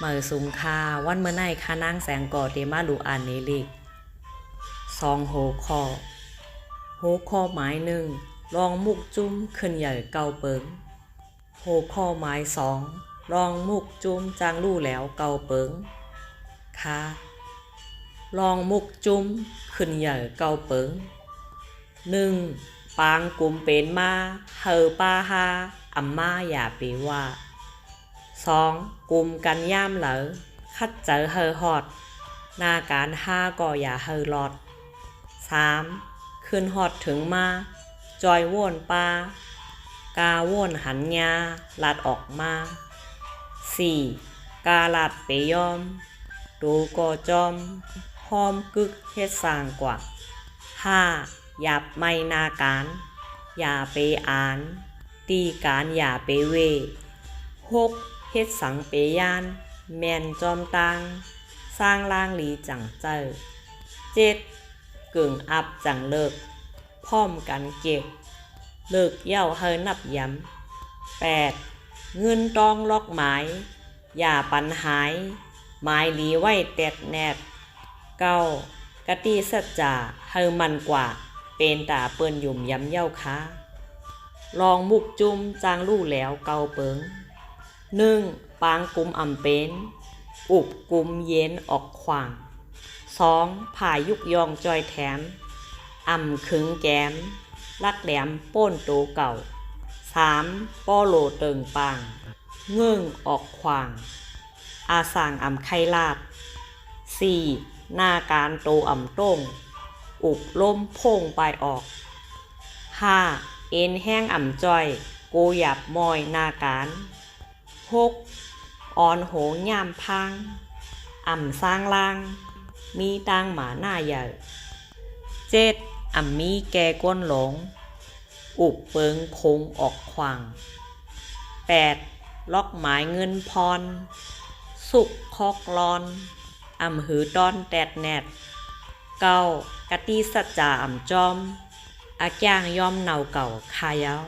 เหมือสูงคาวันเมื่อไหนคานางแสงก่อเตมาดูอ่านในลิกซองโหข้อหมายหนึ่งลองมุกจุ้มขึ้นใหญ่เกาเปิงโหข้อหมายสองลองมุกจุ้มจางลู่แล้วเกาเปิงค่ะลองมุกจุ้มขึ้นใหญ่เกาเปิงหนึ่งปางกลุ่มเป็นมาเฮอปาฮาอัมมาอย่าไปว่าสองกลุ่มกันย่ามเหลอคัดเจอเฮอฮอดหน้าการห้าก็อย่าเฮอหลอดสามขึ้นฮอดถึงมาจอยว่นปากาว่นหันยาลัดออกมาสี่กาลัดไปยอมดูก็จอมพร้อมกึกเฮ็ดสร้างกว่าห้าหยับไม่นาการอย่าไปอ่านตีการอย่าไปเวหกเฮ็ดสังเปยานแม่นจอมตังสร้างล่างลีจังเจอเจ็ดกึ่งอับจังเลิกพร้อมกันเก็บเลิกเย้าเฮนับย้ำแปดเงินตองล็อกหมายอย่าปันหายหมายลีไว้แตดแนดเก้ากะตีสัจจะเฮมันกว่าเป็นตาเปิ้นยุ่มย้ำเย้าค้าลองมุกจุ้มจางลู่แล้วเกาเปิงหนึ่งปางกุมอ่ำเป็นอุบกุมเย็นออกขวางสองผ่ายุกยองจอยแถมอ่ำขึงแกมลักแหลมโป้นโตเก่าสามป้อโลเติงปางเงื่งออกขวางอาสางอ่ำไข่ลาดสี่หน้าการโตอ่ำต้งอุบล้มโพ่งปลายออกห้าเอ็นแห้งอ่ำจ้อยโกหยับมอยหน้าการหกอ่อนโหงย่ามพังอ่ำสร้างล่างมีตังหมาหน้าใหญ่เจ็ดอ่ำมีแกก้นหลงอุบเปิงคงออกขวางแปดล็อกหมายเงินพรสุกคอกลอนอ่ำหือต้อนแตดแนดเก้ากะตีสัจจาอ่ำจอมอาจ้างย่อมเนาเก่าคายาว